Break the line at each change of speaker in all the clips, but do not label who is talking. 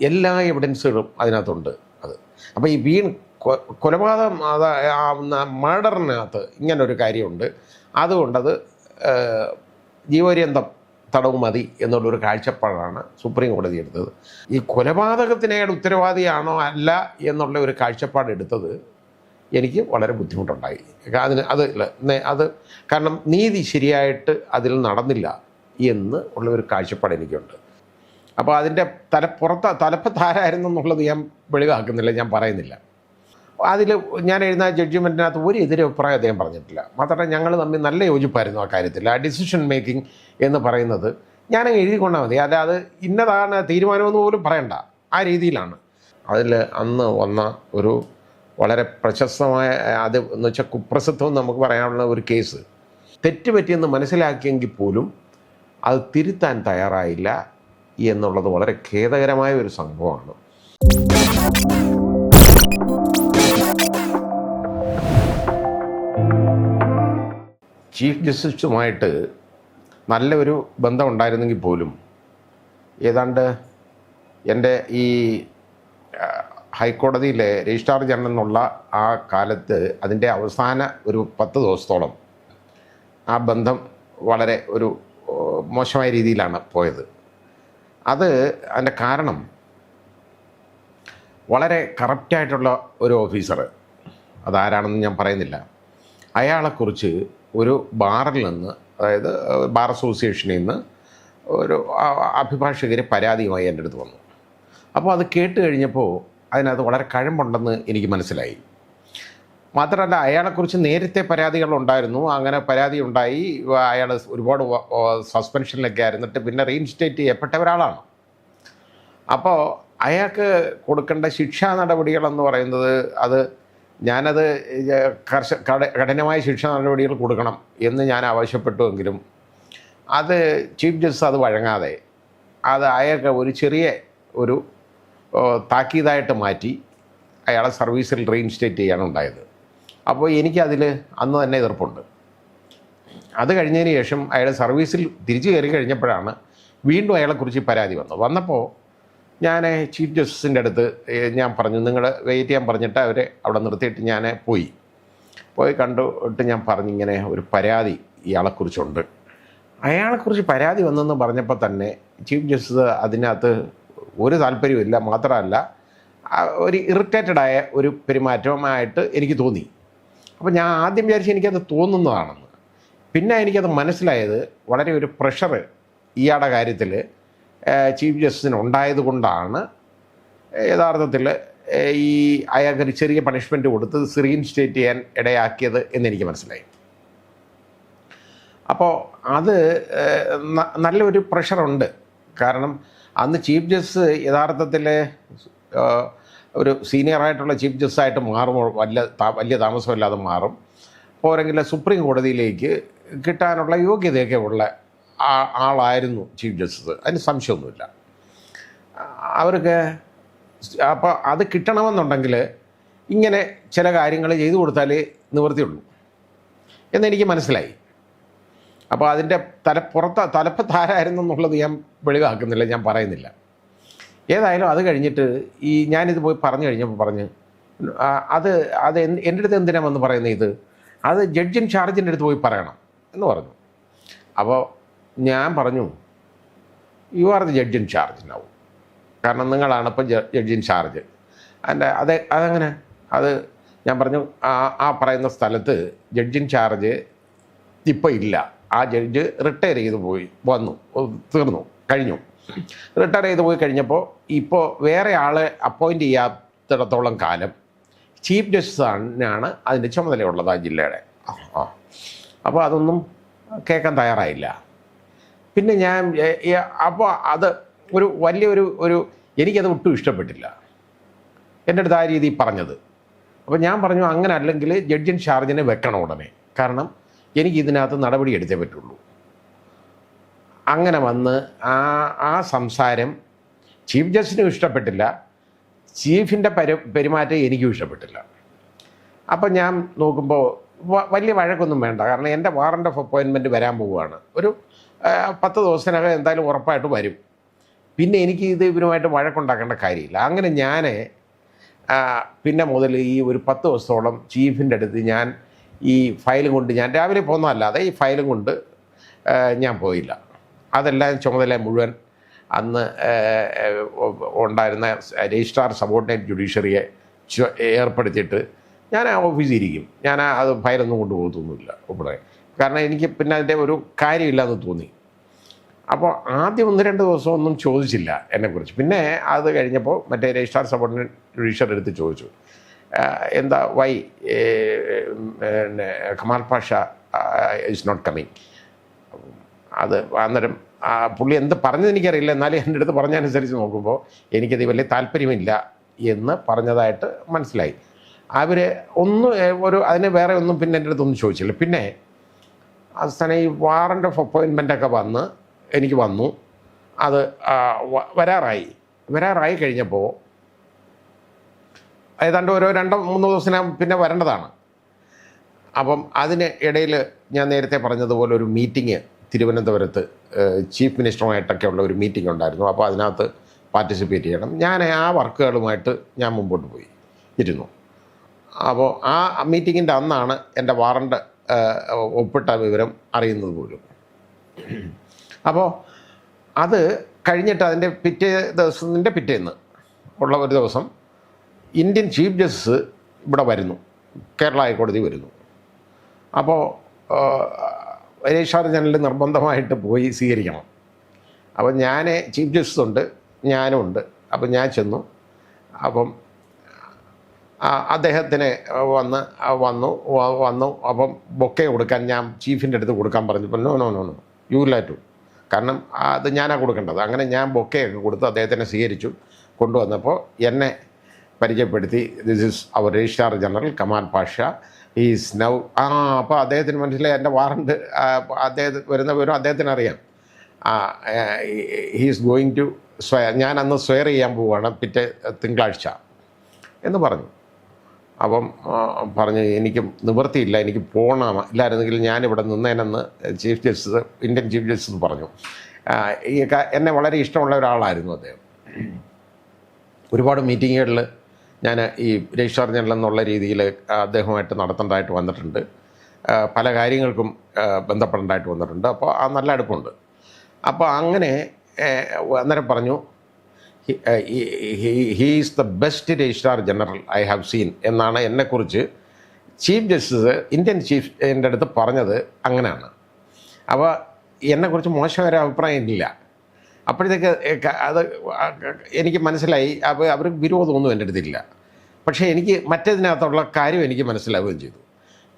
എല്ലാ എവിഡൻസുകളും അതിനകത്തുണ്ട്. അത് അപ്പോൾ ഈ കൊലപാതകം മർഡറിനകത്ത് ഇങ്ങനൊരു കാര്യമുണ്ട്. അതുകൊണ്ടത് ജീവപര്യന്തം തടവ് മതി എന്നുള്ളൊരു കാഴ്ചപ്പാടാണ് സുപ്രീം കോടതി എടുത്തത്. ഈ കൊലപാതകത്തിനയാൾ ഉത്തരവാദിയാണോ അല്ല എന്നുള്ള ഒരു കാഴ്ചപ്പാടെടുത്തത് എനിക്ക് വളരെ ബുദ്ധിമുട്ടുണ്ടായി. അത് കാരണം നീതി ശരിയായിട്ട് അതിൽ നടന്നില്ല എന്ന് ഉള്ള ഒരു കാഴ്ചപ്പാട് എനിക്കുണ്ട്. അപ്പോൾ അതിൻ്റെ തലപ്പത്താരായിരുന്നു എന്നുള്ളത് ഞാൻ വെളിവാക്കുന്നില്ല, ഞാൻ പറയുന്നില്ല. അതിൽ ഞാൻ എഴുതുന്ന ജഡ്ജ്മെൻറ്റിനകത്ത് ഒരു എതിരഭിപ്രായം അദ്ദേഹം പറഞ്ഞിട്ടില്ല. മാത്രമല്ല ഞങ്ങൾ തമ്മിൽ നല്ല യോജിപ്പായിരുന്നു ആ കാര്യത്തിൽ. ആ ഡിസിഷൻ മേക്കിംഗ് എന്ന് പറയുന്നത് ഞാനങ്ങ് എഴുതിക്കൊണ്ടാൽ മതി, അല്ലാതെ ഇന്നതാണ് തീരുമാനമെന്ന് പോലും പറയണ്ട, ആ രീതിയിലാണ്. അതിൽ അന്ന് വന്ന ഒരു വളരെ പ്രശസ്തമായ, അത് എന്ന് വെച്ചാൽ കുപ്രസിദ്ധം നമുക്ക് പറയാനുള്ള ഒരു കേസ്, തെറ്റ് പറ്റിയെന്ന് മനസ്സിലാക്കിയെങ്കിൽ പോലും അത് തിരുത്താൻ തയ്യാറായില്ല എന്നുള്ളത് വളരെ ഖേദകരമായ ഒരു സംഭവമാണ്. ചീഫ് ജസ്റ്റിസുമായിട്ട് നല്ലൊരു ബന്ധം ഉണ്ടായിരുന്നെങ്കിൽ പോലും ഏതാണ്ട് എൻ്റെ ഈ ഹൈക്കോടതിയിലെ രജിസ്ട്രാർ ജനറൽ എന്നുള്ള ആ കാലത്ത് അതിൻ്റെ അവസാന ഒരു 10 ദിവസത്തോളം ആ ബന്ധം വളരെ ഒരു മോശമായ രീതിയിലാണ് പോയത്. അതിൻ്റെ കാരണം വളരെ കറപ്റ്റായിട്ടുള്ള ഒരു ഓഫീസർ, അതാരാണെന്ന് ഞാൻ പറയുന്നില്ല, അയാളെക്കുറിച്ച് ഒരു ബാറിൽ നിന്ന്, അതായത് ബാർ അസോസിയേഷനിൽ നിന്ന് ഒരു അഭിഭാഷകർ പരാതിയുമായി എൻ്റെ അടുത്ത് വന്നു. അപ്പോൾ അത് കേട്ട് കഴിഞ്ഞപ്പോൾ അതിനകത്ത് വളരെ കഴമ്പുണ്ടെന്ന് എനിക്ക് മനസ്സിലായി. മാത്രമല്ല അയാളെക്കുറിച്ച് നേരത്തെ പരാതികളുണ്ടായിരുന്നു. അങ്ങനെ പരാതി ഉണ്ടായി, അയാൾ ഒരുപാട് സസ്പെൻഷനിലൊക്കെ ആയിരുന്നിട്ട് പിന്നെ റീഇൻസ്റ്റേറ്റ് ചെയ്യപ്പെട്ട ഒരാളാണ്. അപ്പോൾ അയാൾക്ക് കൊടുക്കേണ്ട ശിക്ഷാ നടപടികളെന്ന് പറയുന്നത്, ഞാനത് കഠിനമായ ശിക്ഷാ നടപടികൾ കൊടുക്കണം എന്ന് ഞാൻ ആവശ്യപ്പെട്ടുവെങ്കിലും അത് ചീഫ് ജസ്റ്റിസ് അത് വഴങ്ങാതെ അയാൾക്ക് ഒരു ചെറിയ ഒരു താക്കീതായിട്ട് മാറ്റി അയാളെ സർവീസിൽ റീഇൻസ്റ്റേറ്റ് ചെയ്യാണ് ഉണ്ടായത്. അപ്പോൾ എനിക്കതിൽ അന്ന് തന്നെ എതിർപ്പുണ്ട്. അത് കഴിഞ്ഞതിന് ശേഷം അയാൾ സർവീസിൽ തിരിച്ചു കയറി കഴിഞ്ഞപ്പോഴാണ് വീണ്ടും അയാളെക്കുറിച്ച് പരാതി വന്നപ്പോൾ ഞാൻ ചീഫ് ജസ്റ്റിസിൻ്റെ അടുത്ത് ഞാൻ പറഞ്ഞു, നിങ്ങൾ വെയിറ്റ് ചെയ്യാൻ പറഞ്ഞിട്ട് അവരെ അവിടെ നിർത്തിയിട്ട് ഞാൻ പോയി കണ്ടിട്ട് ഞാൻ പറഞ്ഞു, ഇങ്ങനെ ഒരു പരാതി ഇയാളെക്കുറിച്ചുണ്ട്. അയാളെക്കുറിച്ച് പരാതി വന്നെന്ന് പറഞ്ഞപ്പോൾ തന്നെ ചീഫ് ജസ്റ്റിസ് അതിനകത്ത് ഒരു താല്പര്യമില്ല, മാത്രമല്ല ഒരു ഇറിറ്റേറ്റഡായ ഒരു പെരുമാറ്റമായിട്ട് എനിക്ക് തോന്നി. അപ്പോൾ ഞാൻ ആദ്യം വിചാരിച്ച് എനിക്കത് തോന്നുന്നതാണെന്ന്. പിന്നെ എനിക്കത് മനസ്സിലായത് വളരെ ഒരു പ്രഷർ ഇയാളുടെ കാര്യത്തിൽ ചീഫ് ജസ്റ്റിസിന് ഉണ്ടായത് കൊണ്ടാണ് യഥാർത്ഥത്തിൽ ഈ അയാൾക്കൊരു ചെറിയ പണിഷ്മെൻറ്റ് കൊടുത്ത് റീഇൻസ്റ്റേറ്റ് ചെയ്യാൻ ഇടയാക്കിയത് എന്നെനിക്ക് മനസ്സിലായി. അപ്പോൾ അത് നല്ലൊരു പ്രഷറുണ്ട്. കാരണം അന്ന് ചീഫ് ജസ്റ്റിസ് യഥാർത്ഥത്തിൽ ഒരു സീനിയറായിട്ടുള്ള ചീഫ് ജസ്റ്റിസായിട്ട് മാറുമ്പോൾ വലിയ താമസമില്ലാതെ മാറും. പോരെങ്കിൽ സുപ്രീം കോടതിയിലേക്ക് കിട്ടാനുള്ള യോഗ്യതയൊക്കെ ഉള്ള ആളായിരുന്നു ചീഫ് ജസ്റ്റിസ്, അതിന് സംശയമൊന്നുമില്ല. അവർക്ക് അപ്പോൾ അത് കിട്ടണമെന്നുണ്ടെങ്കിൽ ഇങ്ങനെ ചില കാര്യങ്ങൾ ചെയ്തു കൊടുത്താലേ നിവൃത്തിയുള്ളൂ എന്നെനിക്ക് മനസ്സിലായി. അപ്പോൾ അതിൻ്റെ തലപ്പത്താരായിരുന്നു എന്നുള്ളത് ഞാൻ വെളിവാക്കുന്നില്ല, ഞാൻ പറയുന്നില്ല. ഏതായാലും അത് കഴിഞ്ഞിട്ട് ഞാനിത് പോയി പറഞ്ഞു കഴിഞ്ഞപ്പോൾ പറഞ്ഞ് അത് എൻ്റെ അടുത്ത് എന്തിനാണ് വന്ന് പറയുന്നത്, അത് ജഡ്ജ് ഇൻ ചാർജിൻ്റെ അടുത്ത് പോയി പറയണം എന്ന് പറഞ്ഞു. അപ്പോൾ ഞാൻ പറഞ്ഞു, you are the judge in charge now, കാരണം നിങ്ങളാണ് ഇപ്പം ജഡ്ജ് ഇൻ ചാർജ്. അതങ്ങനെ ഞാൻ പറഞ്ഞു, ആ പറയുന്ന സ്ഥലത്ത് ജഡ്ജ് ഇൻ ചാർജ് ഇപ്പോൾ ഇല്ല. ആ ജഡ്ജ് റിട്ടയർ ചെയ്ത് കഴിഞ്ഞു. റിട്ടയർ ചെയ്ത് പോയി കഴിഞ്ഞപ്പോൾ ഇപ്പോൾ വേറെ ആളെ അപ്പോയിൻ്റ് ചെയ്യാത്തിടത്തോളം കാലം ചീഫ് ജസ്റ്റിസാണ് അതിൻ്റെ ചുമതലയുള്ളത് ആ ജില്ലയുടെ. അപ്പോൾ അതൊന്നും കേൾക്കാൻ തയ്യാറായില്ല. പിന്നെ ഞാൻ അപ്പോൾ അത് വലിയൊരു എനിക്കത് ഒട്ടും ഇഷ്ടപ്പെട്ടില്ല, എൻ്റെ അടുത്ത് ആ രീതിയിൽ പറഞ്ഞത്. അപ്പോൾ ഞാൻ പറഞ്ഞു, അങ്ങനെ അല്ലെങ്കിൽ ജഡ്ജ് ഇൻ ചാർജിനെ വെക്കണം ഉടനെ, കാരണം എനിക്ക് ഇതിനകത്ത് നടപടി എടുത്തേ പറ്റുള്ളൂ. അങ്ങനെ വന്ന് ആ സംസാരം ചീഫ് ജസ്റ്റിനും ഇഷ്ടപ്പെട്ടില്ല, ചീഫിൻ്റെ പെരുമാറ്റം എനിക്കും ഇഷ്ടപ്പെട്ടില്ല. അപ്പം ഞാൻ നോക്കുമ്പോൾ വലിയ വഴക്കൊന്നും വേണ്ട, കാരണം എൻ്റെ വാറണ്ട് ഓഫ് അപ്പോയിൻമെൻറ്റ് വരാൻ പോവുകയാണ്. ഒരു 10 ദിവസത്തിനകം എന്തായാലും ഉറപ്പായിട്ട് വരും. പിന്നെ എനിക്ക് ഇത് ഇവരുമായിട്ട് വഴക്കുണ്ടാക്കേണ്ട കാര്യമില്ല. അങ്ങനെ ഞാൻ പിന്നെ മുതൽ ഈ ഒരു 10 ദിവസത്തോളം ചീഫിൻ്റെ അടുത്ത് ഞാൻ ഈ ഫയലും കൊണ്ട് ഞാൻ രാവിലെ പോകുന്നതല്ലാതെ ഈ ഫയലും കൊണ്ട് ഞാൻ പോയില്ല. അതെല്ലാം ചുമതല മുഴുവൻ അന്ന് ഉണ്ടായിരുന്ന രജിസ്ട്രാർ സബോർഡിനേറ്റ് ജുഡീഷ്യറിയെ ഏർപ്പെടുത്തിയിട്ട് ഞാൻ ആ ഓഫീസിൽ ഇരിക്കും. ഞാൻ അത് ഫയലൊന്നും കൊണ്ടുപോകത്തൊന്നുമില്ല ഇവിടെ, കാരണം എനിക്ക് പിന്നെ അതിൻ്റെ ഒരു കാര്യമില്ലെന്ന് തോന്നി. അപ്പോൾ ആദ്യം 1-2 ദിവസം ഒന്നും ചോദിച്ചില്ല എന്നെക്കുറിച്ച്. പിന്നെ അത് കഴിഞ്ഞപ്പോൾ മറ്റേ രജിസ്ട്രാർ സബോർഡിനേറ്റ് ജുഡീഷ്യർ എടുത്ത് ചോദിച്ചു, എന്താ why Kamal Pasha is not coming. അത് അന്നേരം പുള്ളി എന്ത് പറഞ്ഞത് എനിക്കറിയില്ല, എന്നാലും എൻ്റെ അടുത്ത് പറഞ്ഞതനുസരിച്ച് നോക്കുമ്പോൾ എനിക്കത് വലിയ താല്പര്യമില്ല എന്ന് പറഞ്ഞതായിട്ട് മനസ്സിലായി. അവർ ഒന്നും അതിന് വേറെ ഒന്നും പിന്നെ എൻ്റെ അടുത്തൊന്നും ചോദിച്ചില്ല. പിന്നെ അവസാനം ഈ വാറൻ്റ് ഓഫ് അപ്പോയിൻമെൻ്റൊക്കെ എനിക്ക് വന്നു. അത് വരാറായി കഴിഞ്ഞപ്പോൾ ഏതാണ്ട് 2-3 ദിവസത്തിനകം പിന്നെ വരേണ്ടതാണ്. അപ്പം അതിന് ഇടയിൽ ഞാൻ നേരത്തെ പറഞ്ഞതുപോലെ ഒരു മീറ്റിംഗ് തിരുവനന്തപുരത്ത് ചീഫ് മിനിസ്റ്ററുമായിട്ടൊക്കെ ഉള്ള ഒരു മീറ്റിംഗ് ഉണ്ടായിരുന്നു. അപ്പോൾ അതിനകത്ത് പാർട്ടിസിപ്പേറ്റ് ചെയ്യണം. ഞാൻ ആ വർക്കുകളുമായിട്ട് ഞാൻ മുമ്പോട്ട് പോയി ഇരുന്നു. അപ്പോൾ ആ മീറ്റിങ്ങിൻ്റെ അന്നാണ് എൻ്റെ വാറണ്ട് ഒപ്പിട്ട വിവരം അറിയുന്നത് പോലും. അപ്പോൾ അത് കഴിഞ്ഞിട്ട് അതിൻ്റെ പിറ്റേന്ന് ഉള്ള ഒരു ദിവസം ഇന്ത്യൻ ചീഫ് ജസ്റ്റിസ് ഇവിടെ വരുന്നു, കേരള ഹൈക്കോടതി വരുന്നു. അപ്പോൾ രജിസ്ട്രാർ ജനറൽ നിർബന്ധമായിട്ട് പോയി സ്വീകരിക്കണം. അപ്പം ഞാൻ ചീഫ് ജസ്റ്റിസ് ഉണ്ട്, ഞാനും ഉണ്ട്. അപ്പം ഞാൻ ചെന്നു. അപ്പം അദ്ദേഹത്തിന് വന്നു. അപ്പം ബൊക്കെ കൊടുക്കാൻ ഞാൻ ചീഫിൻ്റെ അടുത്ത് കൊടുക്കാൻ പറഞ്ഞപ്പോൾ no you will have to, കാരണം അത് ഞാനാണ് കൊടുക്കേണ്ടത്. അങ്ങനെ ഞാൻ ബൊക്കെയൊക്കെ കൊടുത്ത് അദ്ദേഹത്തിനെ സ്വീകരിച്ചു. കൊണ്ടുവന്നപ്പോൾ എന്നെ പരിചയപ്പെടുത്തി, this is our registrar general Kamal Pasha is now. അപ്പോൾ അദ്ദേഹത്തിന് മനസ്സിലായി എൻ്റെ വാറണ്ട് വരുന്ന വിവരം അദ്ദേഹത്തിന് അറിയാം. ഹീസ് ഗോയിങ് ടു സ്വയർ, ഞാൻ അന്ന് സ്വയർ ചെയ്യാൻ പോവുകയാണ് പിറ്റേ തിങ്കളാഴ്ച എന്ന് പറഞ്ഞു. അപ്പം പറഞ്ഞു എനിക്ക് നിവൃത്തിയില്ല, എനിക്ക് ഇല്ലായിരുന്നെങ്കിൽ ഞാനിവിടെ നിന്നേനെന്ന് ഇന്ത്യൻ ചീഫ് ജസ്റ്റിസ് പറഞ്ഞു. എന്നെ വളരെ ഇഷ്ടമുള്ള ഒരാളായിരുന്നു അദ്ദേഹം. ഒരുപാട് മീറ്റിങ്ങുകളിൽ ഞാൻ ഈ രജിസ്ട്രാർ ജനറൽ എന്നുള്ള രീതിയിൽ അദ്ദേഹവുമായിട്ട് നടത്തേണ്ടതായിട്ട് വന്നിട്ടുണ്ട്. പല കാര്യങ്ങൾക്കും ബന്ധപ്പെടേണ്ടതായിട്ട് വന്നിട്ടുണ്ട്. അപ്പോൾ ആ നല്ല അടുപ്പമുണ്ട്. അപ്പോൾ അങ്ങനെ അന്നേരം പറഞ്ഞു, he is the best registrar general I have seen എന്നാണ് എന്നെക്കുറിച്ച് ചീഫ് ജസ്റ്റിസ് ഇന്ത്യൻ ചീഫിൻ്റെ അടുത്ത് പറഞ്ഞത്. അങ്ങനെയാണ്. അപ്പോൾ എന്നെക്കുറിച്ച് മോശം ഒരു അഭിപ്രായം ഇല്ല. അപ്പോഴത്തേക്ക് അത് എനിക്ക് മനസ്സിലായി. അപ്പോൾ അവർക്ക് വിരോധമൊന്നും എൻ്റെ അടുത്തില്ല. പക്ഷേ എനിക്ക് മറ്റേതിനകത്തുള്ള കാര്യം എനിക്ക് മനസ്സിലാവുകയും ചെയ്തു.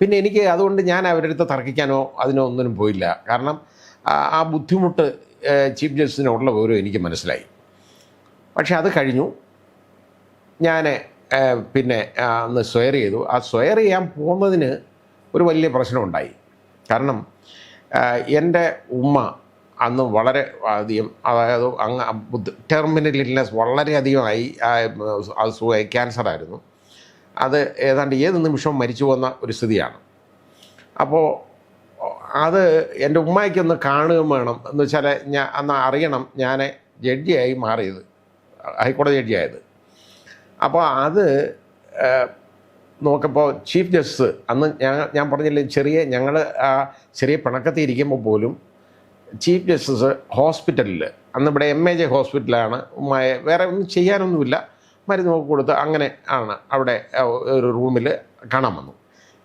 പിന്നെ എനിക്ക് അതുകൊണ്ട് ഞാൻ അവരുടെ അടുത്ത് തർക്കിക്കാനോ അതിനോ ഒന്നിനും പോയില്ല. കാരണം ആ ബുദ്ധിമുട്ട് ചീഫ് ജസ്റ്റിസിനുള്ള വിവരം എനിക്ക് മനസ്സിലായി. പക്ഷെ അത് കഴിഞ്ഞു. ഞാൻ പിന്നെ അന്ന് സ്വയർ ചെയ്തു. ആ സ്വയർ ചെയ്യാൻ പോകുന്നതിന് ഒരു വലിയ പ്രശ്നമുണ്ടായി. കാരണം എൻ്റെ ഉമ്മ അന്ന് വളരെ അധികം, അതായത് ടെർമിനൽ ഇൽനെസ് വളരെയധികമായി, ക്യാൻസറായിരുന്നു. അത് ഏതാണ്ട് ഏത് നിമിഷവും മരിച്ചു പോകുന്ന ഒരു സ്ഥിതിയാണ്. അപ്പോൾ അത് എൻ്റെ ഉമ്മയ്ക്കൊന്ന് കാണുകയും വേണം എന്ന് വെച്ചാൽ അന്ന് അറിയണം ഞാൻ ജഡ്ജിയായി മാറിയത്, ഹൈക്കോടതി ജഡ്ജിയായത്. അപ്പോൾ അത് നോക്കപ്പോൾ ചീഫ് ജസ്റ്റിസ് അന്ന് ഞാൻ പറഞ്ഞില്ലേ, ഞങ്ങൾ ചെറിയ പിണക്കത്തിൽ ഇരിക്കുമ്പോൾ പോലും ചീഫ് ജസ്റ്റിസ് ഹോസ്പിറ്റലിൽ, അന്ന് ഇവിടെ MAJ ഹോസ്പിറ്റലാണ്, വേറെ ഒന്നും ചെയ്യാനൊന്നുമില്ല, മരുന്ന് കൊടുത്ത് അങ്ങനെ ആണ് അവിടെ ഒരു റൂമിൽ കാണാൻ വന്നു.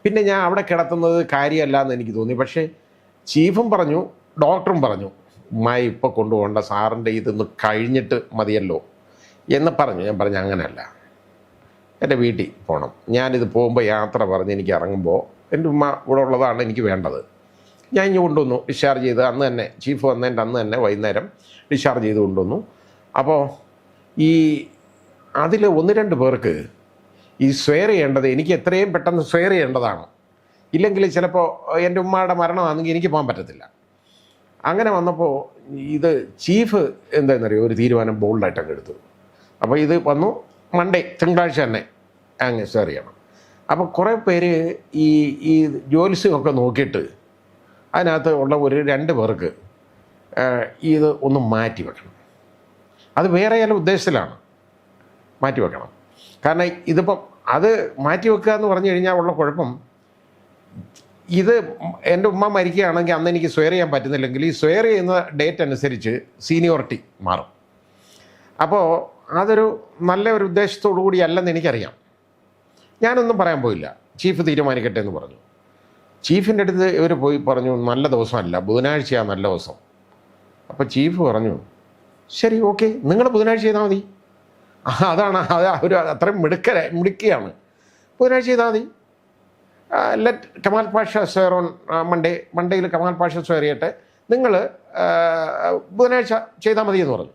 പിന്നെ ഞാൻ അവിടെ കിടത്തുന്നത് കാര്യമല്ല എന്ന് എനിക്ക് തോന്നി. പക്ഷേ ചീഫും പറഞ്ഞു, ഡോക്ടറും പറഞ്ഞു, ഇപ്പോൾ കൊണ്ടുപോകേണ്ട, സാറിൻ്റെ ഇതൊന്ന് കഴിഞ്ഞിട്ട് മതിയല്ലോ എന്ന് പറഞ്ഞു. ഞാൻ പറഞ്ഞു അങ്ങനെയല്ല, എൻ്റെ വീട്ടിൽ പോകണം. ഞാനിത് പോകുമ്പോൾ യാത്ര പറഞ്ഞ് എനിക്ക് ഇറങ്ങുമ്പോൾ എൻ്റെ ഉമ്മ ഇവിടെ ഉള്ളതാണ് എനിക്ക് വേണ്ടത്. ഞാൻ ഇനി കൊണ്ടുവന്നു, ഡിസ്ചാർജ് ചെയ്ത് അന്ന് തന്നെ, ചീഫ് വന്നതിൻ്റെ അന്ന് തന്നെ വൈകുന്നേരം ഡിസ്ചാർജ് ചെയ്ത് കൊണ്ടുവന്നു. അപ്പോൾ അതിൽ 1-2 പേർക്ക് ഈ സ്വയർ ചെയ്യേണ്ടത് എനിക്ക് എത്രയും പെട്ടെന്ന് സ്വയർ ചെയ്യേണ്ടതാണ്. ഇല്ലെങ്കിൽ ചിലപ്പോൾ എൻ്റെ ഉമ്മയുടെ മരണമാണെങ്കിൽ എനിക്ക് പോകാൻ പറ്റത്തില്ല. അങ്ങനെ വന്നപ്പോൾ ഇത് ചീഫ് എന്താണെന്നറിയോ, ഒരു തീരുമാനം ബോൾഡായിട്ടൊക്കെ എടുത്തു. അപ്പോൾ ഇത് വന്നു മൺഡേ, തിങ്കളാഴ്ച തന്നെ അങ്ങ് സ്വയർ ചെയ്യണം. അപ്പോൾ കുറേ പേര് ഈ ജോലിസൊക്കെ നോക്കിയിട്ട് അതിനകത്ത് ഉള്ള 2 പേർക്ക് ഇത് ഒന്ന് മാറ്റി വെക്കണം. അത് വേറെ ചില ഉദ്ദേശത്തിലാണ് മാറ്റിവെക്കണം. കാരണം ഇതിപ്പം അത് മാറ്റിവെക്കുക എന്ന് പറഞ്ഞു കഴിഞ്ഞാൽ ഉള്ള കുഴപ്പം, ഇത് എൻ്റെ ഉമ്മ മരിക്കുകയാണെങ്കിൽ അന്ന് എനിക്ക് സ്വെയർ ചെയ്യാൻ പറ്റുന്നില്ലെങ്കിൽ ഈ സ്വെയർ ചെയ്യുന്ന ഡേറ്റ് അനുസരിച്ച് സീനിയോറിറ്റി മാറും. അപ്പോൾ അതൊരു നല്ല ഒരു ഉദ്ദേശത്തോടു കൂടി അല്ലെന്ന് എനിക്കറിയാം. ഞാനൊന്നും പറയാൻ പോയില്ല, ചീഫ് തീരുമാനിക്കട്ടെ എന്ന് പറഞ്ഞു. ചീഫിൻ്റെ അടുത്ത് ഇവർ പോയി പറഞ്ഞു നല്ല ദിവസമല്ല, ബുധനാഴ്ചയാണ് നല്ല ദിവസം. അപ്പോൾ ചീഫ് പറഞ്ഞു ശരി ഓക്കെ, നിങ്ങൾ ബുധനാഴ്ച ചെയ്താൽ മതി. അതാണ് അത് അവർ അത്രയും മിടുക്കിയാണ്. ബുധനാഴ്ച ചെയ്താൽ മതി. Let Kamal Pasha swear on മൺഡേയിൽ കമാൽ പാഷ സ്വെയർ ചെയ്യട്ടെ, നിങ്ങൾ ബുധനാഴ്ച ചെയ്താൽ മതി എന്ന് പറഞ്ഞു.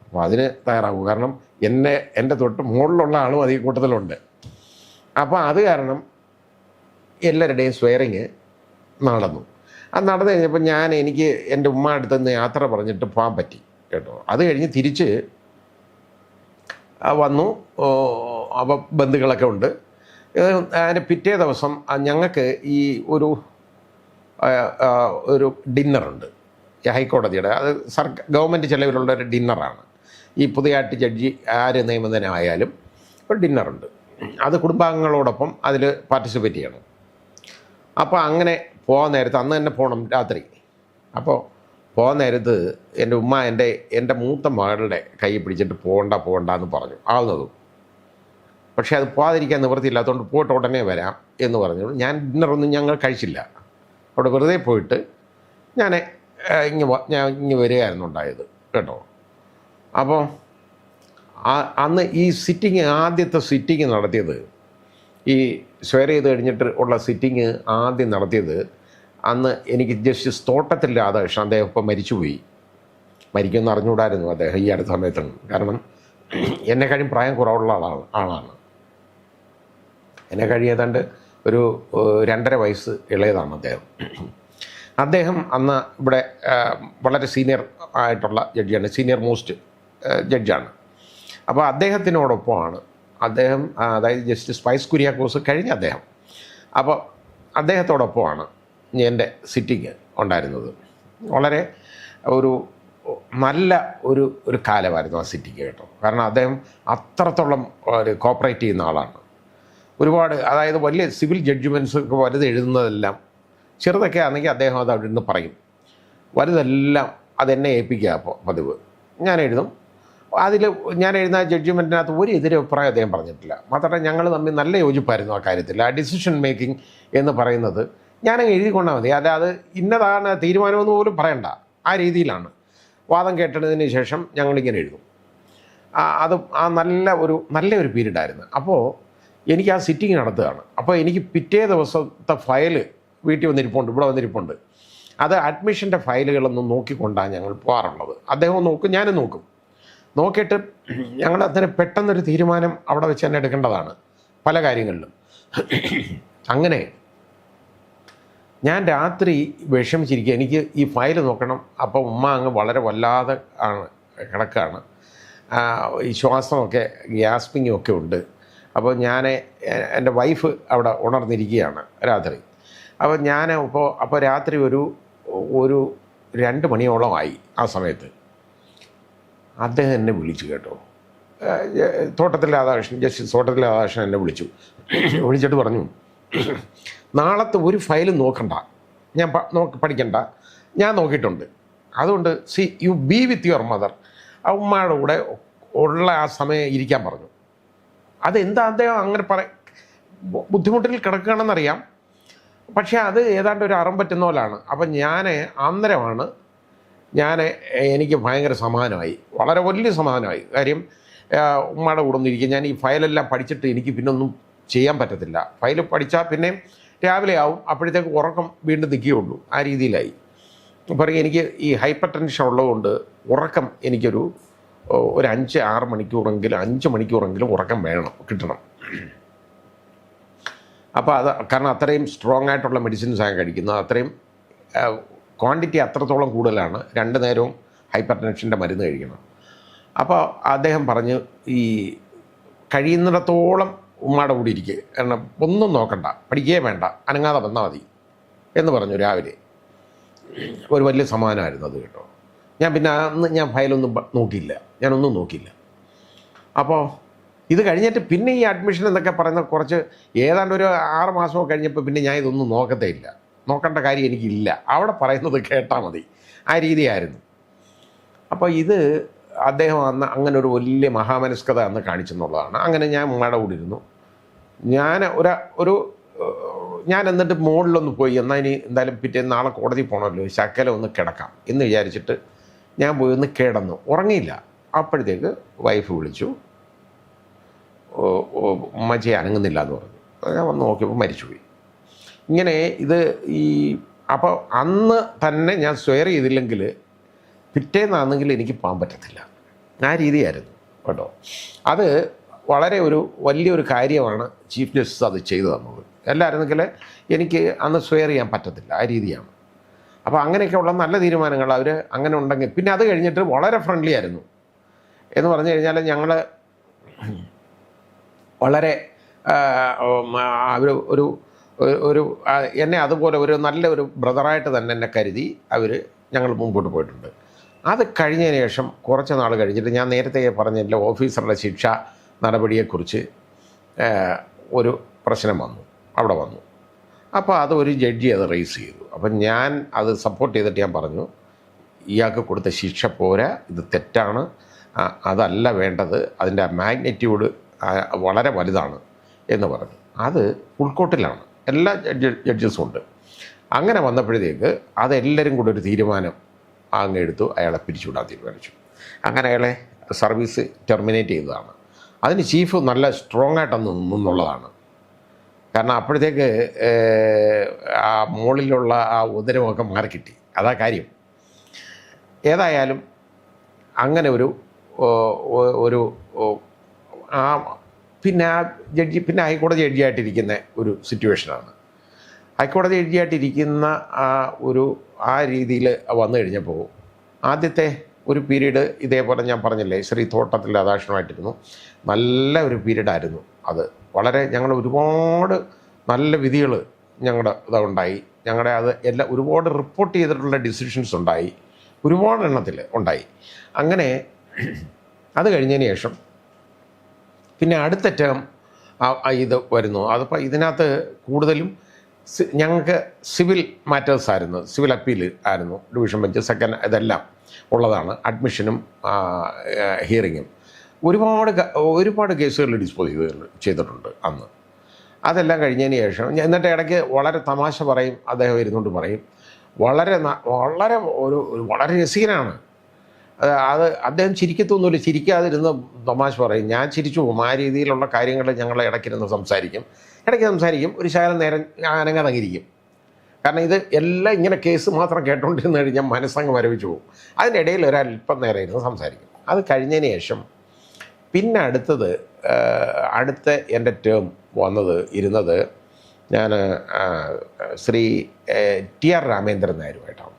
അപ്പോൾ അതിന് തയ്യാറാകും. കാരണം എൻ്റെ തൊട്ട് മുകളിലുള്ള ആളും അതേ കൂട്ടത്തിലുണ്ട്. അപ്പോൾ അത് കാരണം എല്ലാവരുടെയും സ്വെയറിങ് നടന്നു. അത് നടന്നു കഴിഞ്ഞപ്പോൾ എനിക്ക് എൻ്റെ ഉമ്മ അടുത്ത് നിന്ന് യാത്ര പറഞ്ഞിട്ട് പോകാൻ പറ്റി കേട്ടോ. അത് കഴിഞ്ഞ് തിരിച്ച് വന്നു. അപ്പോൾ ബന്ധുക്കളൊക്കെ ഉണ്ട്. അതിന് പിറ്റേ ദിവസം ഞങ്ങൾക്ക് ഈ ഒരു ഡിന്നറുണ്ട് ഹൈക്കോടതിയുടെ. അത് ഗവൺമെൻറ് ചിലവിലുള്ള ഒരു ഡിന്നറാണ്. ഈ പുതിയായിട്ട് ജഡ്ജി ആര് നിയമനമായാലും ഒരു ഡിന്നറുണ്ട്. അത് കുടുംബാംഗങ്ങളോടൊപ്പം അതിൽ പാർട്ടിസിപ്പേറ്റ് ചെയ്യണം. അപ്പോൾ അങ്ങനെ പോകാൻ നേരത്ത് അന്ന് തന്നെ പോകണം രാത്രി. അപ്പോൾ പോകാൻ നേരത്ത് എൻ്റെ ഉമ്മ എൻ്റെ മൂത്ത മകളുടെ കൈ പിടിച്ചിട്ട് പോകണ്ട എന്ന് പറഞ്ഞു ആവുന്നതും. പക്ഷേ അത് പോകാതിരിക്കാൻ നിവൃത്തിയില്ലാത്തതുകൊണ്ട് പോയിട്ട് ഉടനെ വരാം എന്ന് പറഞ്ഞു. ഞാൻ ഡിന്നറൊന്നും ഞങ്ങൾ കഴിച്ചില്ല. അവിടെ വെറുതെ പോയിട്ട് ഞാൻ ഇങ്ങ് വരികയായിരുന്നു ഉണ്ടായത് കേട്ടോ. അപ്പോൾ അന്ന് ഈ ആദ്യത്തെ സിറ്റിങ് നടത്തിയത്, ഈ സ്വെയർ ചെയ്ത് കഴിഞ്ഞിട്ട് ഉള്ള സിറ്റിങ് ആദ്യം നടത്തിയത് അന്ന് എനിക്ക് ജസ്റ്റിസ് തോട്ടത്തിൽ രാധാകൃഷ്ണൻ. അദ്ദേഹം ഇപ്പം മരിച്ചുപോയി. മരിക്കുമെന്ന് അറിഞ്ഞുകൂടായിരുന്നു അദ്ദേഹം ഈ അടുത്ത സമയത്താണ്. കാരണം എന്നെ കഴിഞ്ഞ് പ്രായം കുറവുള്ള ആളാണ്. എന്നെ കഴിഞ്ഞ് ഏതാണ്ട് ഒരു 2.5 വയസ്സ് ഇളയതാണ് അദ്ദേഹം. അദ്ദേഹം അന്ന് ഇവിടെ വളരെ സീനിയർ ആയിട്ടുള്ള ജഡ്ജിയാണ്, സീനിയർ മോസ്റ്റ് ജഡ്ജാണ്. അപ്പോൾ അദ്ദേഹത്തിനോടൊപ്പമാണ് അതായത് ജസ്റ്റിസ് വൈസ് കുര്യാക്കോസ് കഴിഞ്ഞ അദ്ദേഹം. അപ്പോൾ അദ്ദേഹത്തോടൊപ്പമാണ് എൻ്റെ സിറ്റിങ് ഉണ്ടായിരുന്നത്. വളരെ നല്ല ഒരു കാലമായിരുന്നു ആ സിറ്റിങ് കേട്ടോ. കാരണം അദ്ദേഹം അത്രത്തോളം കോപ്പറേറ്റ് ചെയ്യുന്ന ആളാണ്. ഒരുപാട്, അതായത് വലിയ സിവിൽ ജഡ്ജ്മെൻറ്റ്സ് ഒക്കെ വലുത് എഴുതുന്നതെല്ലാം, ചെറുതൊക്കെ ആണെങ്കിൽ അദ്ദേഹം അത് അവിടെ നിന്ന് പറയും. വലുതെല്ലാം അതെന്നെ ഏൽപ്പിക്കുക. അപ്പോൾ പതിവ് ഞാൻ എഴുതും. ഞാൻ എഴുതുന്ന ജഡ്ജ്മെൻറ്റിനകത്ത് ഒരു എതിരഭിപ്രായം അദ്ദേഹം പറഞ്ഞിട്ടില്ല. മാത്രമല്ല ഞങ്ങൾ തമ്മിൽ നല്ല യോജിപ്പായിരുന്നു ആ കാര്യത്തിൽ. ആ ഡിസിഷൻ മേക്കിംഗ് എന്ന് പറയുന്നത് ഞാനങ്ങ് എഴുതിക്കൊണ്ടാൽ മതി, അല്ലാതെ ഇന്നതാണ് തീരുമാനമെന്ന് പോലും പറയണ്ട. ആ രീതിയിലാണ്. വാദം കേട്ടതിന് ശേഷം ഞങ്ങളിങ്ങനെ എഴുതും. അത് നല്ലൊരു പീരീഡായിരുന്നു. അപ്പോൾ എനിക്ക് ആ സിറ്റിംഗ് നടത്തുകയാണ്. അപ്പോൾ എനിക്ക് പിറ്റേ ദിവസത്തെ ഫയൽ വീട്ടിൽ ഇവിടെ വന്നിരിപ്പുണ്ട്. അത് അഡ്മിഷൻ്റെ ഫയലുകളൊന്നും നോക്കിക്കൊണ്ടാണ് ഞങ്ങൾ പോകാറുള്ളത്. അദ്ദേഹം നോക്കും, ഞാനും നോക്കും. നോക്കിയിട്ട് ഞങ്ങൾ അതിന് പെട്ടെന്നൊരു തീരുമാനം അവിടെ വെച്ച് തന്നെ എടുക്കേണ്ടതാണ് പല കാര്യങ്ങളിലും. അങ്ങനെ ഞാൻ രാത്രി വിഷമിച്ചിരിക്കുക, എനിക്ക് ഈ ഫയൽ നോക്കണം. അപ്പോൾ ഉമ്മ അങ്ങ് വളരെ വല്ലാതെ കിടക്കുകയാണ്. ഈ ശ്വാസമൊക്കെ ഗ്യാസ്പിങ്ങും ഒക്കെ ഉണ്ട്. അപ്പോൾ എൻ്റെ വൈഫ് അവിടെ ഉണർന്നിരിക്കുകയാണ് രാത്രി. അപ്പോൾ രാത്രി ഒരു 2 മണിയോളമായി. ആ സമയത്ത് അദ്ദേഹം എന്നെ വിളിച്ചു കേട്ടോ. ജസ്റ്റിസ് തോട്ടത്തിൽ രാധാകൃഷ്ണൻ എന്നെ വിളിച്ചിട്ട് പറഞ്ഞു, നാളത്തെ ഒരു ഫയലും നോക്കണ്ട, ഞാൻ പഠിക്കണ്ട, ഞാൻ നോക്കിയിട്ടുണ്ട്. അതുകൊണ്ട് you be with your mother. ആ ഉമ്മയുടെ കൂടെ ഉള്ള ആ സമയം ഇരിക്കാൻ പറഞ്ഞു. അതെന്താ അദ്ദേഹം അങ്ങനെ ബുദ്ധിമുട്ടിൽ കിടക്കുകയാണെന്നറിയാം. പക്ഷേ അത് ഏതാണ്ട് ഒരു അറം പറ്റുന്ന പോലാണ്. അപ്പം എനിക്ക് ഭയങ്കര സമാധാനമായി, വളരെ വലിയ സമാധാനമായി. കാര്യം ഉമ്മയുടെ കൂടെ ഒന്നിരിക്കും. ഞാൻ ഈ ഫയലെല്ലാം പഠിച്ചിട്ട് എനിക്ക് പിന്നൊന്നും ചെയ്യാൻ പറ്റത്തില്ല. ഫയൽ പഠിച്ചാൽ പിന്നെ രാവിലെ ആവും, അപ്പോഴത്തേക്ക് ഉറക്കം വീണ്ടും നിൽക്കുകയുള്ളൂ. ആ രീതിയിലായി. പറയും എനിക്ക് ഈ ഹൈപ്പർ ടെൻഷൻ ഉള്ളതുകൊണ്ട് ഉറക്കം എനിക്കൊരു 5-6 മണിക്കൂറെങ്കിലും 5 മണിക്കൂറെങ്കിലും ഉറക്കം കിട്ടണം. അപ്പോൾ കാരണം അത്രയും സ്ട്രോങ് ആയിട്ടുള്ള മെഡിസിൻസാണ് കഴിക്കുന്നത്. അത്രയും ക്വാണ്ടിറ്റി അത്രത്തോളം കൂടുതലാണ്. 2 നേരവും ഹൈപ്പർ ടെൻഷൻ്റെ മരുന്ന് കഴിക്കണം. അപ്പോൾ അദ്ദേഹം പറഞ്ഞു, ഈ കഴിയുന്നിടത്തോളം ഉമ്മയുടെ കൂടി ഇരിക്കുക, കാരണം ഒന്നും നോക്കണ്ട, പഠിക്കുകയേ വേണ്ട, അനങ്ങാതെ വന്നാൽ മതി എന്ന് പറഞ്ഞു. രാവിലെ ഒരു വലിയ സമാധാനമായിരുന്നു അത് കേട്ടോ. ഞാൻ പിന്നെ അന്ന് ഞാൻ ഫയലൊന്നും നോക്കിയില്ല, ഞാനൊന്നും നോക്കിയില്ല. അപ്പോൾ ഇത് കഴിഞ്ഞിട്ട് പിന്നെ ഈ അഡ്മിഷൻ എന്നൊക്കെ പറയുന്ന കുറച്ച് ഏതാണ്ട് ഒരു 6 മാസമോ കഴിഞ്ഞപ്പോൾ പിന്നെ ഞാൻ ഇതൊന്നും നോക്കത്തേ ഇല്ല, നോക്കേണ്ട കാര്യം എനിക്കില്ല, അവിടെ പറയുന്നത് കേട്ടാൽ മതി, ആ രീതിയായിരുന്നു. അപ്പോൾ ഇത് അദ്ദേഹം അന്ന് അങ്ങനെ ഒരു വലിയ മഹാമനസ്കത അന്ന് കാണിച്ചെന്നുള്ളതാണ്. അങ്ങനെ ഞാൻ ഉമ്മയുടെ കൂടെ ഇരുന്നു. ഞാൻ ഞാൻ എന്നിട്ട് മുകളിലൊന്ന് പോയി, എന്നാൽ ഇനി എന്തായാലും പിറ്റേന്ന് നാളെ കോടതി പോകണമല്ലോ, ശകലം ഒന്ന് കിടക്കാം എന്ന് വിചാരിച്ചിട്ട് ഞാൻ പോയി ഒന്ന് കിടന്നു, ഉറങ്ങിയില്ല. അപ്പോഴത്തേക്ക് വൈഫ് വിളിച്ചു, ഉമ്മച്ചി അനങ്ങുന്നില്ല എന്ന് പറഞ്ഞു. ഞാൻ വന്ന് നോക്കിയപ്പോൾ മരിച്ചുപോയി. ഇങ്ങനെ ഇത് അപ്പോൾ അന്ന് തന്നെ ഞാൻ സ്വെയർ ചെയ്തില്ലെങ്കിൽ പിറ്റേന്നാണെങ്കിൽ എനിക്ക് പോകാൻ പറ്റത്തില്ല, ആ രീതിയായിരുന്നു കേട്ടോ. അത് വളരെ വലിയൊരു കാര്യമാണ് ചീഫ് ജസ്റ്റിസ് അത് ചെയ്തു തന്നത്. എല്ലായിരുന്നെങ്കിൽ എനിക്ക് അന്ന് സ്വെയർ ചെയ്യാൻ പറ്റത്തില്ല, ആ രീതിയാണ്. അപ്പോൾ അങ്ങനെയൊക്കെയുള്ള നല്ല തീരുമാനങ്ങൾ അവർ അങ്ങനെ ഉണ്ടെങ്കിൽ പിന്നെ അത് കഴിഞ്ഞിട്ട് വളരെ ഫ്രണ്ട്ലി ആയിരുന്നു. എന്ന് പറഞ്ഞു കഴിഞ്ഞാൽ ഞങ്ങൾ വളരെ അവർ ഒരു എന്നെ അതുപോലെ ഒരു നല്ലൊരു ബ്രദറായിട്ട് തന്നെ എന്നെ കരുതി ഞങ്ങൾ മുമ്പോട്ട് പോയിട്ടുണ്ട്. അത് കഴിഞ്ഞതിന് ശേഷം കുറച്ച് നാൾ കഴിഞ്ഞിട്ട് ഞാൻ നേരത്തെ പറഞ്ഞില്ല, ഓഫീസറുടെ ശിക്ഷാ നടപടിയെക്കുറിച്ച് ഒരു പ്രശ്നം അവിടെ വന്നു. അപ്പോൾ ഒരു ജഡ്ജി അത് റേസ് ചെയ്തു. അപ്പം ഞാൻ അത് സപ്പോർട്ട് ചെയ്തിട്ട് ഞാൻ പറഞ്ഞു, ഇയാൾക്ക് കൊടുത്ത ശിക്ഷ പോരാ, ഇത് തെറ്റാണ്, അതല്ല വേണ്ടത്, അതിൻ്റെ മാഗ്നിറ്റ്യൂഡ് വളരെ വലുതാണ് എന്ന് പറഞ്ഞു. അത് ഉൾക്കോട്ടിലാണ്, എല്ലാ ജഡ്ജസും ഉണ്ട്. അങ്ങനെ വന്നപ്പോഴത്തേക്ക് അതെല്ലാവരും കൂടെ ഒരു തീരുമാനം അങ്ങ് എടുത്തു, അയാളെ പിരിച്ചുവിടാൻ തീരുമാനിച്ചു. അങ്ങനെ അയാളെ സർവീസ് ടെർമിനേറ്റ് ചെയ്തതാണ്. അതിന് ചീഫ് നല്ല സ്ട്രോങ് ആയിട്ടൊന്ന് നിന്നുള്ളതാണ്. കാരണം അപ്പോഴത്തേക്ക് ആ മുകളിലുള്ള ആ ഉദരമൊക്കെ മാറിക്കിട്ടി, അതാ കാര്യം. ഏതായാലും അങ്ങനെ പിന്നെ ആ ജഡ്ജി പിന്നെ ഹൈക്കോടതി ജഡ്ജിയായിട്ടിരിക്കുന്ന ഒരു സിറ്റുവേഷനാണ്. ഹൈക്കോടതി ജഡ്ജിയായിട്ടിരിക്കുന്ന ആ രീതിയിൽ വന്നു കഴിഞ്ഞപ്പോൾ ആദ്യത്തെ ഒരു പീരീഡ് ഇതേപോലെ ഞാൻ പറഞ്ഞില്ലേ, ശ്രീ തോട്ടത്തിൽ രാധാകൃഷ്ണനുമായിട്ടിരുന്നു. നല്ല ഒരു പീരീഡായിരുന്നു അത്. വളരെ ഞങ്ങൾ ഒരുപാട് നല്ല വിധികൾ ഉണ്ടായി. ഞങ്ങളുടെ എല്ലാം ഒരുപാട് റിപ്പോർട്ട് ചെയ്തിട്ടുള്ള ഡിസിഷൻസ് ഉണ്ടായി, ഒരുപാട് എണ്ണത്തിൽ ഉണ്ടായി. അങ്ങനെ അത് കഴിഞ്ഞതിന് ശേഷം പിന്നെ അടുത്ത ടേം ഇത് വരുന്നു. അതിപ്പോൾ ഇതിനകത്ത് കൂടുതലും ഞങ്ങൾക്ക് സിവിൽ മാറ്റേഴ്സ് ആയിരുന്നു, സിവിൽ അപ്പീൽ ആയിരുന്നു, ഡിവിഷൻ ബെഞ്ച്, സെക്കൻഡ്, ഇതെല്ലാം ഉള്ളതാണ്. അഡ്മിഷനും ഹിയറിങ്ങും ഒരുപാട് കേസുകൾ ഡിസ്പോസ് ചെയ്തിട്ടുണ്ട് അന്ന്. അതെല്ലാം കഴിഞ്ഞതിന് ശേഷം എന്നിട്ട് ഇടയ്ക്ക് വളരെ തമാശ പറയും, അദ്ദേഹം ഇരുന്നുകൊണ്ട് പറയും, വളരെ വളരെ രസികനാണ്. അദ്ദേഹം ചിരിക്കത്തൊന്നുമില്ല, ചിരിക്കാതിരുന്ന് തമാശ പറയും, ഞാൻ ചിരിച്ചു പോകും. ആ രീതിയിലുള്ള കാര്യങ്ങൾ ഞങ്ങൾ ഇടയ്ക്കിരുന്ന് സംസാരിക്കും. ഒരു ശകലം നേരം അനങ്ങാതങ്ങിരിക്കും. കാരണം ഇത് എല്ലാം ഇങ്ങനെ കേസ് മാത്രം കേട്ടോണ്ടിരുന്ന് കഴിഞ്ഞാൽ മനസ്സങ്ങ് മരവിച്ചു പോകും. അതിൻ്റെ ഇടയിൽ ഒരല്പം നേരം ഇരുന്ന് സംസാരിക്കും. അത് കഴിഞ്ഞതിന് ശേഷം പിന്നെ അടുത്ത എൻ്റെ ടേം ഇരുന്നത് ഞാൻ ശ്രീ TR രാമേന്ദ്രൻ നായരുമായിട്ടാണ്.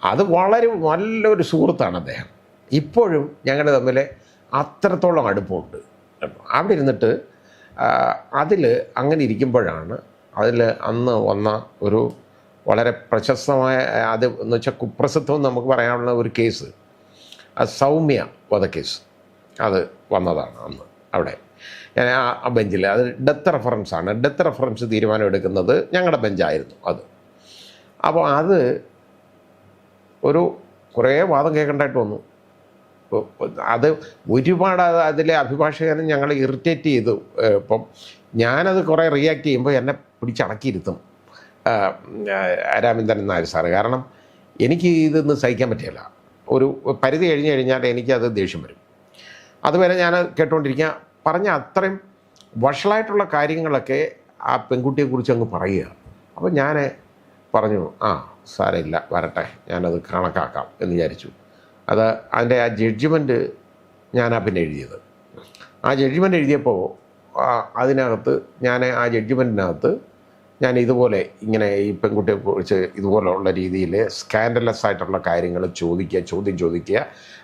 അത് വളരെ നല്ലൊരു സുഹൃത്താണ് അദ്ദേഹം. ഇപ്പോഴും ഞങ്ങളുടെ തമ്മിൽ അത്രത്തോളം അടുപ്പമുണ്ട്. അവിടെ ഇരുന്നിട്ട് അങ്ങനെ ഇരിക്കുമ്പോഴാണ് അന്ന് വന്ന ഒരു വളരെ പ്രശസ്തമായ എന്ന് വെച്ചാൽ കുപ്രസിദ്ധം നമുക്ക് പറയാനുള്ള ഒരു കേസ്, സൗമ്യ വധക്കേസ്, അത് വന്നതാണ് അന്ന് അവിടെ. ഞാൻ ആ ബെഞ്ചിൽ അത് ഡെത്ത് റെഫറൻസ് തീരുമാനം എടുക്കുന്നത് ഞങ്ങളുടെ ബെഞ്ചായിരുന്നു അത്. അപ്പോൾ കുറേ വാദം കേൾക്കേണ്ടതായിട്ട് വന്നു. അത് ഒരുപാട് അതിലെ അഭിഭാഷകനും ഞങ്ങളെ ഇറിറ്റേറ്റ് ചെയ്തു. ഇപ്പം ഞാനത് കുറേ റിയാക്ട് ചെയ്യുമ്പോൾ എന്നെ പിടിച്ചടക്കിയിരുത്തും രാമേന്ദ്രൻ നായർ സാറ്. കാരണം എനിക്ക് ഇതൊന്നും സഹിക്കാൻ പറ്റില്ല. ഒരു പരിധി കഴിഞ്ഞാൽ എനിക്കത് ദേഷ്യം വരും. അതുവരെ ഞാൻ കേട്ടുകൊണ്ടിരിക്കുക, പറഞ്ഞ അത്രയും വഷളായിട്ടുള്ള കാര്യങ്ങളൊക്കെ ആ പെൺകുട്ടിയെക്കുറിച്ച് അങ്ങ് പറയുക. അപ്പോൾ ഞാൻ പറഞ്ഞു, സാരമില്ല, വരട്ടെ, ഞാനത് കണക്കാക്കാം എന്ന് വിചാരിച്ചു. അതിൻ്റെ ആ ജഡ്ജ്മെൻറ്റ് പിന്നെ എഴുതിയത്. ആ ജഡ്ജ്മെൻറ്റ് എഴുതിയപ്പോൾ അതിനകത്ത് ആ ജഡ്ജ്മെൻറ്റിനകത്ത് ഞാൻ ഇതുപോലെ ഇങ്ങനെ ഈ പെൺകുട്ടിയെക്കുറിച്ച് ഇതുപോലെയുള്ള രീതിയിൽ സ്കാൻഡലസ് ആയിട്ടുള്ള കാര്യങ്ങൾ ചോദ്യം ചോദിക്കുക,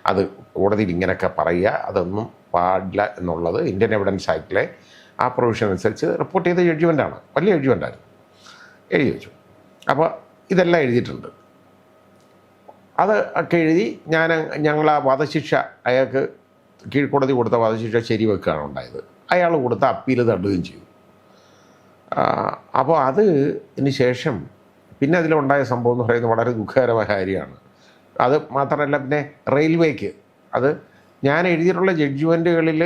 അത് കോടതിയിൽ ഇങ്ങനെയൊക്കെ പറയുക, അതൊന്നും പാടില്ല എന്നുള്ളത് ഇന്ത്യൻ എവിഡൻസ് ആക്ടിലെ ആ പ്രൊവിഷൻ അനുസരിച്ച് റിപ്പോർട്ട് ചെയ്ത ജഡ്ജ്മെൻറ്റാണ്. വലിയ ജഡ്ജ്മെൻറ്റായിരുന്നു. എഴുതി വെച്ചു. അപ്പോൾ ഇതെല്ലാം എഴുതിയിട്ടുണ്ട്. അത് ഒക്കെ എഴുതി ഞങ്ങൾ ആ വധശിക്ഷ അയാൾക്ക് കീഴ്ക്കോടതി കൊടുത്ത വധശിക്ഷ ശരിവെക്കുകയാണ് ഉണ്ടായത്. അയാൾ കൊടുത്ത അപ്പീൽ തള്ളുകയും ചെയ്തു. അപ്പോൾ അതിന് ശേഷം പിന്നെ അതിലുണ്ടായ സംഭവം എന്ന് പറയുന്നത് വളരെ ദുഃഖകരമായ കാര്യമാണ്. അത് മാത്രമല്ല, പിന്നെ റെയിൽവേക്ക് അത് ഞാൻ എഴുതിയിട്ടുള്ള ജഡ്ജ്മെൻറ്റുകളിൽ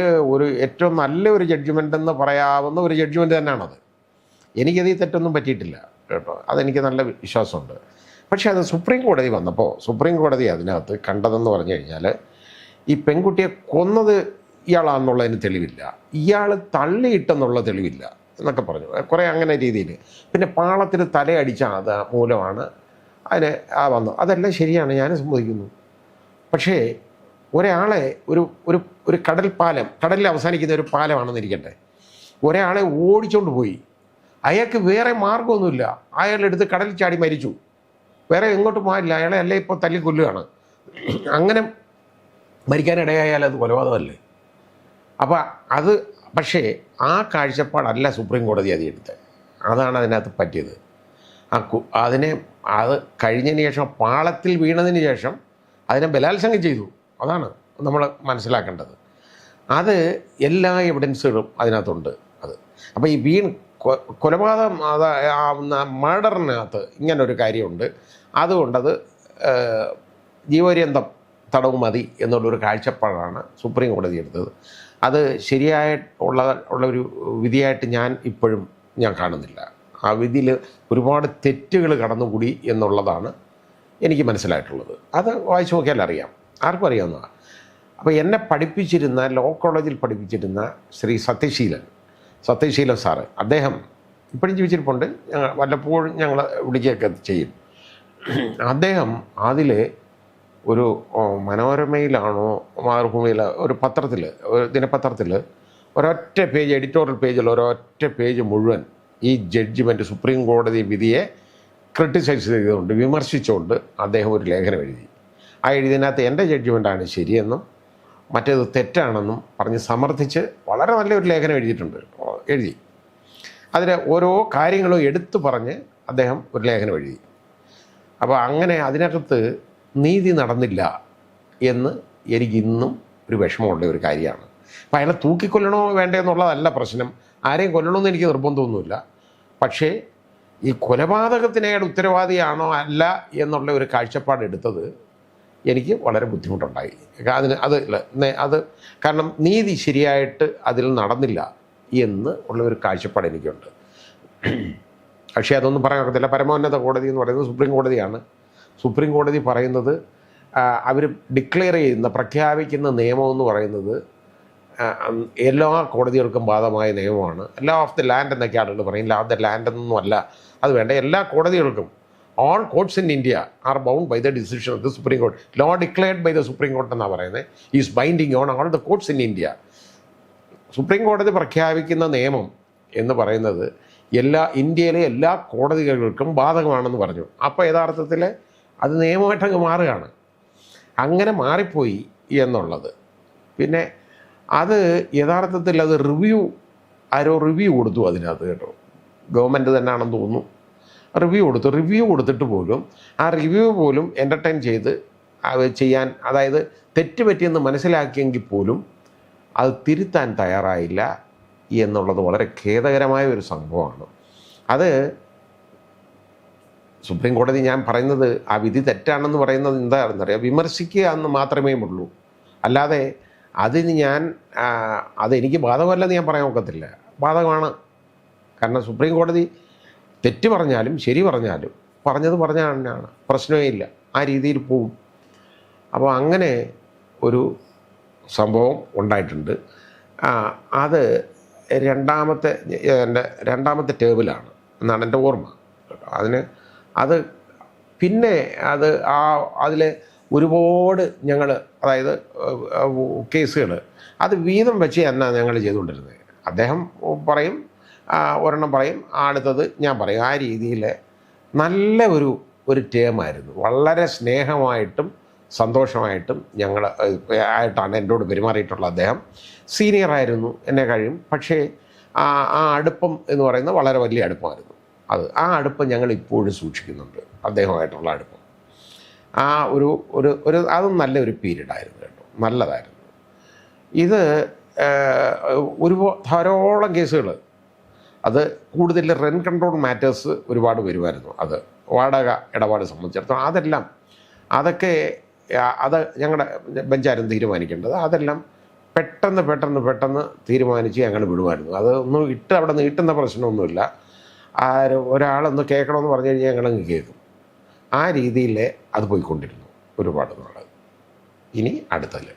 ഏറ്റവും നല്ലൊരു ജഡ്ജ്മെൻ്റ് എന്ന് പറയാവുന്ന ഒരു ജഡ്ജ്മെൻറ്റ് തന്നെയാണത്. എനിക്കതിൽ തെറ്റൊന്നും പറ്റിയിട്ടില്ല കേട്ടോ, അതെനിക്ക് നല്ല വിശ്വാസമുണ്ട്. പക്ഷേ അത് സുപ്രീം കോടതി വന്നപ്പോൾ സുപ്രീം കോടതി അതിനകത്ത് കണ്ടതെന്ന് പറഞ്ഞു കഴിഞ്ഞാൽ, ഈ പെൺകുട്ടിയെ കൊന്നത് ഇയാളാണെന്നുള്ളതിന് തെളിവില്ല, ഇയാൾ തള്ളിയിട്ടെന്നുള്ള തെളിവില്ല എന്നൊക്കെ പറഞ്ഞു കുറേ അങ്ങനെ രീതിയിൽ. പിന്നെ പാളത്തിൽ തലയടിച്ച അത് മൂലമാണ് അതിന് വന്നു. അതെല്ലാം ശരിയാണ്, ഞാൻ സമ്മതിക്കുന്നു. പക്ഷേ ഒരാളെ ഒരു കടലിൽ അവസാനിക്കുന്ന ഒരു പാലമാണെന്നിരിക്കട്ടെ, ഒരാളെ ഓടിച്ചുകൊണ്ട് പോയി, അയാൾക്ക് വേറെ മാർഗമൊന്നുമില്ല, അയാളെടുത്ത് കടലിൽ ചാടി മരിച്ചു, വേറെ എങ്ങോട്ടും പോകാനില്ല, അയാളെ അല്ലേ ഇപ്പോൾ തല്ലിക്കൊല്ലുകയാണ്. അങ്ങനെ മരിക്കാനിടയായാൽ അത് കൊലപാതകമല്ലേ? അപ്പോൾ പക്ഷേ ആ കാഴ്ചപ്പാടല്ല സുപ്രീം കോടതി എടുത്തത്. അതാണ് അതിനകത്ത് പറ്റിയത്. അത് കഴിഞ്ഞതിന് ശേഷം, പാളത്തിൽ വീണതിന് ശേഷം അതിനെ ബലാത്സംഗം ചെയ്തു. അതാണ് നമ്മൾ മനസ്സിലാക്കേണ്ടത്. അത് എല്ലാ എവിഡൻസുകളും അതിനകത്തുണ്ട്. അപ്പോൾ ഈ കൊലപാതകം മർഡറിനകത്ത് ഇങ്ങനൊരു കാര്യമുണ്ട്. അതുകൊണ്ടത് ജീവപര്യന്തം തടവ് മതി എന്നുള്ളൊരു കാഴ്ചപ്പാടാണ് സുപ്രീം കോടതി എടുത്തത്. അത് ഉള്ളൊരു വിധിയായിട്ട് ഞാൻ ഇപ്പോഴും കാണുന്നില്ല. ആ വിധിയിൽ ഒരുപാട് തെറ്റുകൾ കടന്നുകൂടി എന്നുള്ളതാണ് എനിക്ക് മനസ്സിലായിട്ടുള്ളത്. അത് വായിച്ചു നോക്കിയാൽ അറിയാം, ആർക്കും അറിയാവുന്നതാണ്. അപ്പോൾ എന്നെ പഠിപ്പിച്ചിരുന്ന, ലോ കോളേജിൽ പഠിപ്പിച്ചിരുന്ന ശ്രീ സത്യശീലൻ സാറ്, അദ്ദേഹം ഇപ്പോഴും ജീവിച്ചിരിപ്പുണ്ട്, വല്ലപ്പോഴും ഞങ്ങൾ വിളിക്കുകയൊക്കെ ചെയ്യും. അദ്ദേഹം അതിൽ ഒരു മനോരമയിലാണോ മാതൃഭൂമിയിൽ ഒരു പത്രത്തിൽ, ഒരു ദിനപത്രത്തിൽ ഒരൊറ്റ പേജ്, എഡിറ്റോറിയൽ പേജിൽ ഒരൊറ്റ പേജ് മുഴുവൻ ഈ ജഡ്ജിമെൻറ്റ്, സുപ്രീം കോടതി വിധിയെ ക്രിട്ടിസൈസ് ചെയ്തുകൊണ്ട്, വിമർശിച്ചുകൊണ്ട് അദ്ദേഹം ഒരു ലേഖനം എഴുതി. ആ എഴുതിനകത്ത് എൻ്റെ ജഡ്ജിമെൻറ്റാണ് ശരിയെന്നും മറ്റേത് തെറ്റാണെന്നും പറഞ്ഞ് സമർത്ഥിച്ച് വളരെ നല്ലൊരു ലേഖനം എഴുതി. അതിൽ ഓരോ കാര്യങ്ങളും എടുത്തു പറഞ്ഞ് അദ്ദേഹം ഒരു ലേഖനം എഴുതി. അപ്പോൾ അങ്ങനെ അതിനകത്ത് നീതി നടന്നില്ല എന്ന് എനിക്കിന്നും ഒരു വിഷമമുള്ള ഒരു കാര്യമാണ്. അപ്പോൾ അയാളെ തൂക്കിക്കൊല്ലണോ വേണ്ടേ എന്നുള്ളതല്ല പ്രശ്നം, ആരെയും കൊല്ലണമെന്ന് എനിക്ക് നിർബന്ധമൊന്നുമില്ല. പക്ഷേ ഈ കൊലപാതകത്തിന് അയാൾ ഉത്തരവാദിയാണോ അല്ല എന്നുള്ള ഒരു കാഴ്ചപ്പാട് എടുത്തത് എനിക്ക് വളരെ ബുദ്ധിമുട്ടുണ്ടായി. അത് കാരണം നീതി ശരിയായിട്ട് അതിൽ നടന്നില്ല എന്ന് ഉള്ള ഒരു കാഴ്ചപ്പാട് എനിക്കുണ്ട്. പക്ഷേ അതൊന്നും പറയാൻ ഒക്കത്തില്ല. പരമോന്നത കോടതി എന്ന് പറയുന്നത് സുപ്രീം കോടതിയാണ്. സുപ്രീം കോടതി പറയുന്നത്, അവർ പ്രഖ്യാപിക്കുന്ന നിയമം എന്ന് പറയുന്നത് എല്ലാ കോടതികൾക്കും ബാധകമായ നിയമമാണ്. ലോ ഓഫ് ദി ലാൻഡ് എന്നൊക്കെ ആളുകൾ പറയും. ലോ ഓഫ് ദി ലാൻഡ് എന്നൊന്നും അല്ല അത് വേണ്ട. എല്ലാ കോടതികൾക്കും, all courts in India are bound by the decision of the Supreme Court. Law declared by the Supreme Court എന്നാണ് പറയുന്നത്, is binding on all the courts in India. Supreme കോടതി പ്രഖ്യാപിക്കുന്ന നിയമം എന്ന് പറയുന്നത് ഇന്ത്യയിലെ എല്ലാ കോടതികൾക്കും ബാധകമാണെന്ന് പറഞ്ഞു. അപ്പോൾ യഥാർത്ഥത്തിൽ അത് നിയമമായിട്ടങ്ങ് മാറുകയാണ്. അങ്ങനെ മാറിപ്പോയി എന്നുള്ളത്. പിന്നെ അത് യഥാർത്ഥത്തിൽ അത് റിവ്യൂ കൊടുത്തു അതിനകത്ത് കേട്ടോ, ഗവൺമെൻറ് തന്നെയാണെന്ന് തോന്നുന്നു. റിവ്യൂ കൊടുത്തിട്ട് പോലും ആ റിവ്യൂ പോലും എൻ്റർടൈൻ ചെയ്ത് ചെയ്യാൻ, അതായത് തെറ്റ് പറ്റിയെന്ന് മനസ്സിലാക്കിയെങ്കിൽ പോലും അത് തിരുത്താൻ തയ്യാറായില്ല എന്നുള്ളത് വളരെ ഖേദകരമായ ഒരു സംഭവമാണ്. അത് സുപ്രീം കോടതി, ഞാൻ പറയുന്നത് ആ വിധി തെറ്റാണെന്ന് പറയുന്നത് എന്താണെന്നറിയാം, വിമർശിക്കുക എന്ന് മാത്രമേ ഉള്ളൂ. അല്ലാതെ അതിന് അതെനിക്ക് ബാധകമല്ലെന്ന് ഞാൻ പറയാൻ ഒക്കത്തില്ല. ബാധകമാണ്. കാരണം സുപ്രീം കോടതി തെറ്റ് പറഞ്ഞാലും ശരി പറഞ്ഞാലും പറഞ്ഞതാണ്, പ്രശ്നമേ ഇല്ല, ആ രീതിയിൽ പോവും. അപ്പോൾ അങ്ങനെ ഒരു സംഭവം ഉണ്ടായിട്ടുണ്ട്. അത് എൻ്റെ രണ്ടാമത്തെ ടേബിളാണ് എന്നാണ് എൻ്റെ ഓർമ്മ. പിന്നെ അതിൽ ഒരുപാട് അതായത് കേസുകൾ അത് വീതം വെച്ച് തന്നെ ഞങ്ങൾ ചെയ്തുകൊണ്ടിരുന്നത്. അദ്ദേഹം പറയും, ഒരെണ്ണം പറയും, അടുത്തത് ഞാൻ പറയും. ആ രീതിയിൽ നല്ല ഒരു ടേമായിരുന്നു. വളരെ സ്നേഹമായിട്ടും സന്തോഷമായിട്ടും ആയിട്ടാണ് എന്നോട് പെരുമാറിയിട്ടുള്ള അദ്ദേഹം. സീനിയറായിരുന്നു എന്നെ കഴിയും. പക്ഷേ ആ അടുപ്പം എന്ന് പറയുന്നത് വളരെ വലിയ അടുപ്പമായിരുന്നു. ആ അടുപ്പം ഞങ്ങൾ ഇപ്പോഴും സൂക്ഷിക്കുന്നുണ്ട്, അദ്ദേഹമായിട്ടുള്ള അടുപ്പം. ആ ഒരു ഒരു ഒരു അതും നല്ലൊരു പീരീഡായിരുന്നു കേട്ടോ, നല്ലതായിരുന്നു. ഇത് ധാരാളം കേസുകൾ, അത് കൂടുതൽ റെൻറ്റ് കൺട്രോൾ മാറ്റേഴ്സ് ഒരുപാട് വരുമായിരുന്നു. അത് വാടക ഇടപാട് സംബന്ധിച്ചിടത്തോളം അതൊക്കെ അത് ഞങ്ങളുടെ ബെഞ്ചായിരുന്നു തീരുമാനിക്കേണ്ടത്. അതെല്ലാം പെട്ടെന്ന് തീരുമാനിച്ച് ഞങ്ങൾ വിടുമായിരുന്നു. അതൊന്നും അവിടെ നീട്ടുന്ന പ്രശ്നമൊന്നുമില്ല. ഒരാളൊന്ന് കേൾക്കണമെന്ന് പറഞ്ഞു കഴിഞ്ഞാൽ ഞങ്ങളങ്ങ് കേൾക്കും. ആ രീതിയിൽ അത് പോയിക്കൊണ്ടിരുന്നു ഒരുപാട് നാൾ. ഇനി അടുത്തത്